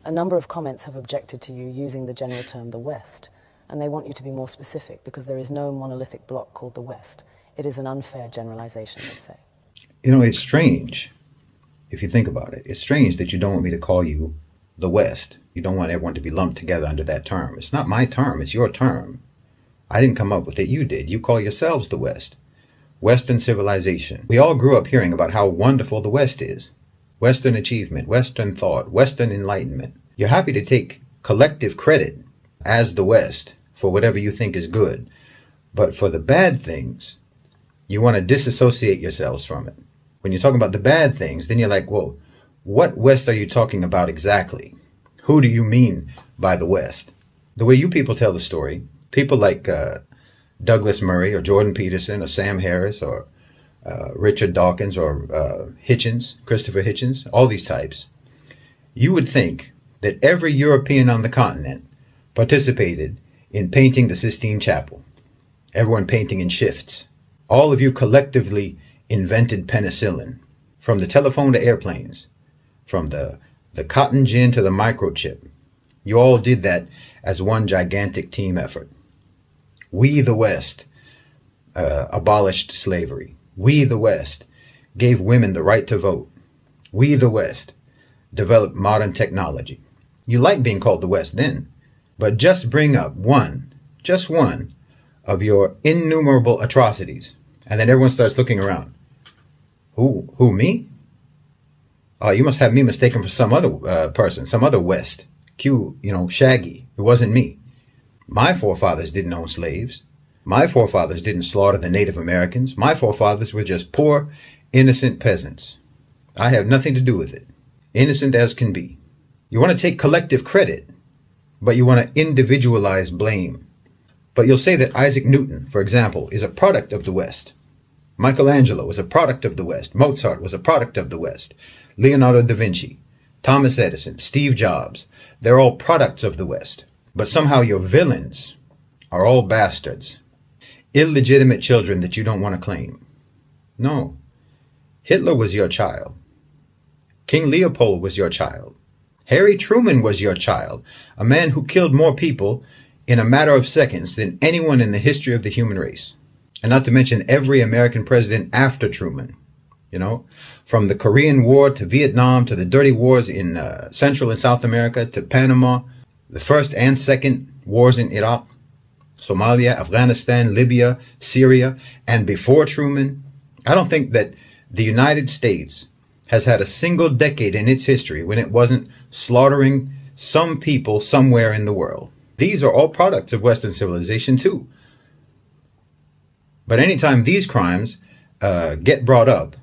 A number of comments have objected to you using the general term the West, and they want you to be more specific because there is no monolithic bloc called the West. It is an unfair generalization, they say. You know, it's strange if you think about it. It's strange that you don't want me to call you the West. You don't want everyone to be lumped together under that term. It's not my term, it's your term. I didn't come up with it, you did. You call yourselves the West. Western civilization. We all grew up hearing about how wonderful the West is. Western achievement, Western thought, Western enlightenment. You're happy to take collective credit as the West for whatever you think is good. But for the bad things, you want to disassociate yourselves from it. When you're talking about the bad things, then you're like, well, what West are you talking about exactly? Who do you mean by the West? The way you people tell the story, people like Douglas Murray or Jordan Peterson or Sam Harris or Richard Dawkins or Hitchens, Christopher Hitchens, all these types, you would think that every European on the continent participated in painting the Sistine Chapel. Everyone painting in shifts. All of you collectively invented penicillin. From the telephone to airplanes. From the cotton gin to the microchip. You all did that as one gigantic team effort. We, the West, abolished slavery. We, the West, gave women the right to vote. We, the West, developed modern technology. You like being called the West then, but just bring up just one of your innumerable atrocities, and then everyone starts looking around. Who, me? Oh, you must have me mistaken for some other person, some other West. Shaggy. It wasn't me. My forefathers didn't own slaves. My forefathers didn't slaughter the Native Americans. My forefathers were just poor, innocent peasants. I have nothing to do with it. Innocent as can be. You want to take collective credit, but you want to individualize blame. But you'll say that Isaac Newton, for example, is a product of the West. Michelangelo was a product of the West. Mozart was a product of the West. Leonardo da Vinci, Thomas Edison, Steve Jobs, they're all products of the West. But somehow your villains are all bastards. Illegitimate children that you don't want to claim. No. Hitler was your child. King Leopold was your child. Harry Truman was your child. A man who killed more people in a matter of seconds than anyone in the history of the human race. And not to mention every American president after Truman. From the Korean War to Vietnam to the dirty wars in Central and South America to Panama, the first and second wars in Iraq, Somalia, Afghanistan, Libya, Syria, and before Truman. I don't think that the United States has had a single decade in its history when it wasn't slaughtering some people somewhere in the world. These are all products of Western civilization too. But anytime these crimes get brought up,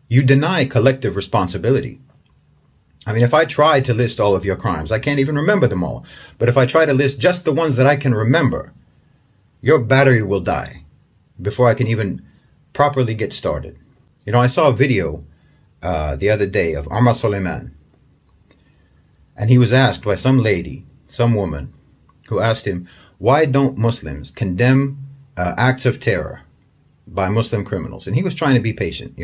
you deny collective responsibility. I mean, if I try to list all of your crimes, I can't even remember them all. But if I try to list just the ones that I can remember, your battery will die before I can even properly get started. I saw a video the other day of Omar Suleiman. And he was asked by some lady, some woman, who asked him, why don't Muslims condemn acts of terror by Muslim criminals? And he was trying to be patient,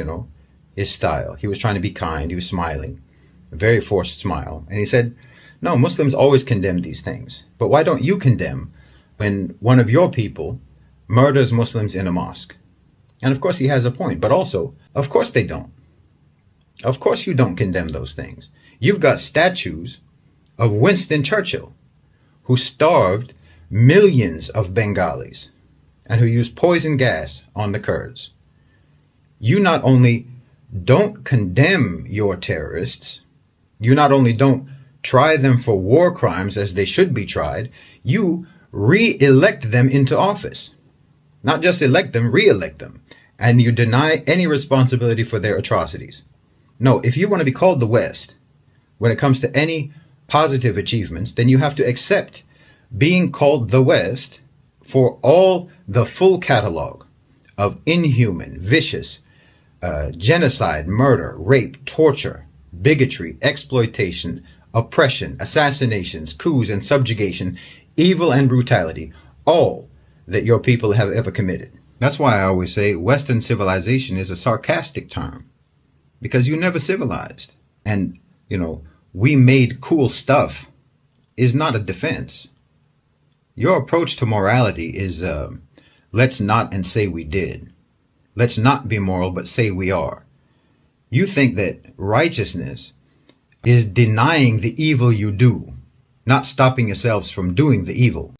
his style. He was trying to be kind. He was smiling, a very forced smile. And he said, no, Muslims always condemn these things. But why don't you condemn when one of your people murders Muslims in a mosque? And of course he has a point, but also, of course they don't. Of course you don't condemn those things. You've got statues of Winston Churchill, who starved millions of Bengalis and who used poison gas on the Kurds. You not only don't condemn your terrorists, you not only don't try them for war crimes as they should be tried, you re-elect them into office. Not just elect them, re-elect them. And you deny any responsibility for their atrocities. No, if you want to be called the West, when it comes to any positive achievements, then you have to accept being called the West for all the full catalog of inhuman, vicious, genocide, murder, rape, torture, bigotry, exploitation, oppression, assassinations, coups and subjugation, evil and brutality, all that your people have ever committed. That's why I always say Western civilization is a sarcastic term, because you never civilized. And, we made cool stuff is not a defense. Your approach to morality is let's not and say we did. Let's not be moral but say we are. You think that righteousness is denying the evil you do, not stopping yourselves from doing the evil.